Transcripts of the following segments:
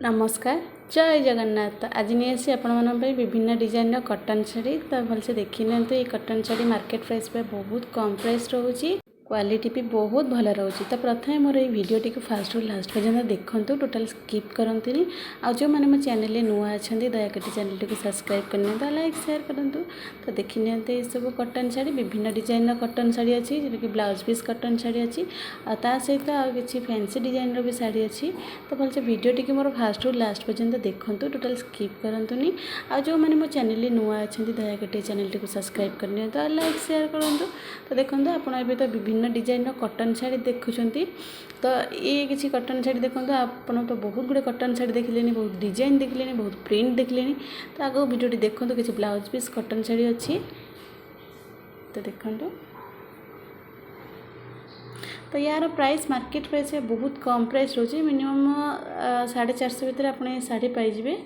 नमस्कार जय जगन्नाथ। आज नहीं आसी आपण विभिन्न डिजाइन कटन शाढ़ी तो भलसे देखी ना। ये कटन शाढ़ी मार्केट प्राइस पे बहुत कम प्राइस रोचे, क्वालिटी भी बहुत भल रोचे। तो प्रथम मोर ये भिडटी को फास्ट रु लास्ट पर्यटन देखूँ, टोटाल स्किप करते। आज जो मैंने मो चैनल नुआ अच्छा दयाकोटी चैनल टी सब्सक्राइब करनी, लाइक शेयर करूँ। तो देखी नि सब कटन शाढ़ी विभिन्न डिजाइन कटन शाढ़ी अच्छी, जो कि ब्लाउज पीस कटन शाढ़ी अच्छी ता सहित किसी फैंसी डिजाइन भी शाढ़ी अच्छी। तो भलसे भिडटी की मोर फास्ट रु लास्ट पर्यटन देखूँ, टोटाल स्किप करतुनि। आज जो मैंने मो चैनल नुआ अच्छा दयाकोटी चैनल टी सब्सक्राइब करनी, लाइक शेयर करूँ। तो देखो आप तो विभिन्न डिजाइन कटन शाढ़ी देखुंत। तो ये किसी कटन शाढ़ी देखो आप तो बहुत गुड़े कटन शाढ़ी देखिले, बहुत डिजाइन देखिले, बहुत प्रिंट देखिले। तो आगे भिडियो देखो किसी ब्लाउज पीस कटन शाढ़ी अच्छी। तो देखो तो यार प्राइस मार्केट प्राइस बहुत कम प्राइस रोचे, मिनिमम 450 भितर आप शाढ़ी पाइबे।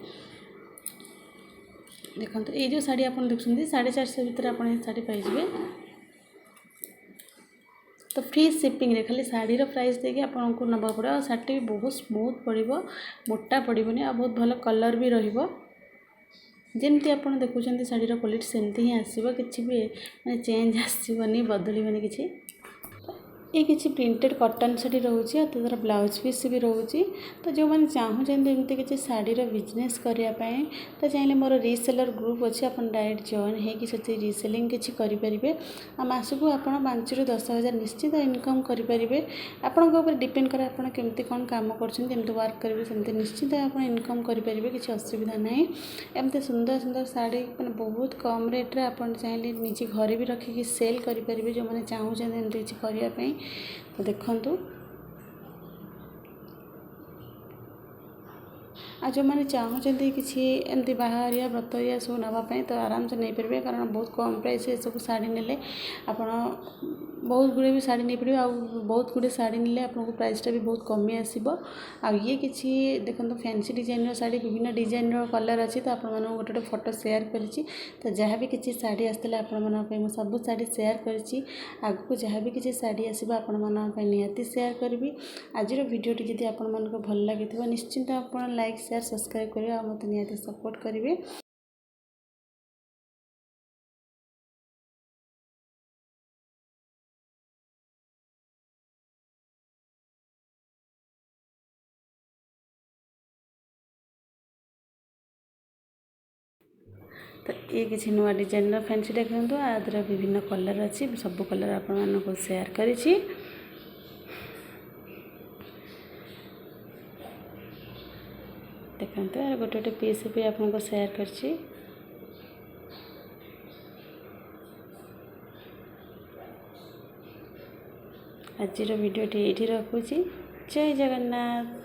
देखो ये जो शाढ़ी आप देखते 450 भितर आप शाढ़ी पाइबे। तो फ्री शिपिंग रे खाली शाढ़ी प्राइस देखिए आपको नवा पड़े। और शाढ़ी भी बहुत स्मूथ पड़ो, मोटा पड़ोनी, आ बहुत भल कलर भी रमती आप देखुं शाढ़ी क्वालिटी सेमती ही आसो, कि मैंने चेंज आसबनी, बदलनी किसी। ये किसी प्रिंटेड कटन शाढ़ी रोचे, तो तार ब्लाउज पीस भी रोचे। तो जो मैंने चाहूँगी एमती किसी शाढ़ीर बिजनेस करने, तो चाहिए मोर रीसेलर ग्रुप अच्छे, आप डायरेक्ट जॉइन होती रीसेलिंग किसी करेंगे। मासक आप 5 ରୁ 10 हज़ार निश्चित इनकम करेंगे। आपण डिपेंड करे आप केमती कौन काम करमती वर्क करेंगे, सेमती निश्चित आप इनकम करेंगे, किसी असुविधा ना। एमती सुंदर सुंदर शाढ़ी मैंने बहुत कम रेट्रे आप चाहिए निजे घरे भी रखिकी सेल करेंगे, जो मैंने चाहूँगी एमती किसी करने। तो देखु आ जो मैंने चाहूँगी किसी एमती बाहरिया व्रतरिया सब नापी, तो आराम से नहीं पारे, कारण बहुत कम प्राइस ये सब शाढ़ी ने आप बहुत गुड़े भी शाढ़ी नहीं पड़े। आ बहुत गुड़े शाढ़ी ने आपको प्राइसटा भी बहुत कमी आसो। आ ये किसी देखो फैंसी डिजाइन शाढ़ी विभिन्न डिजाइन कलर अच्छी, तो आप गोटे गोटे फोटो शेयर करी। तो जहाँ भी किसी शाढ़ी आसला आप सब शाढ़ी शेयर करी। आगू जहाँ भी किसी शाढ़ी आसो आप निहाती शेयर करी। आज भिडियोटी जब आपको भल लगी निश्चिंत आप लाइक शेयर सब्सक्राइब करेंगे और मत निहाती सपोर्ट करेंगे। तो ये किसी नुआ डिजाइन फैंसी देखते आदर विभिन्न कलर अच्छी, सब कलर आपको शेयर करी। देखते गोटे गोटे पीस भी आपको शेयर कर। आज भिडियोटी ये रखुची। जय जगन्नाथ।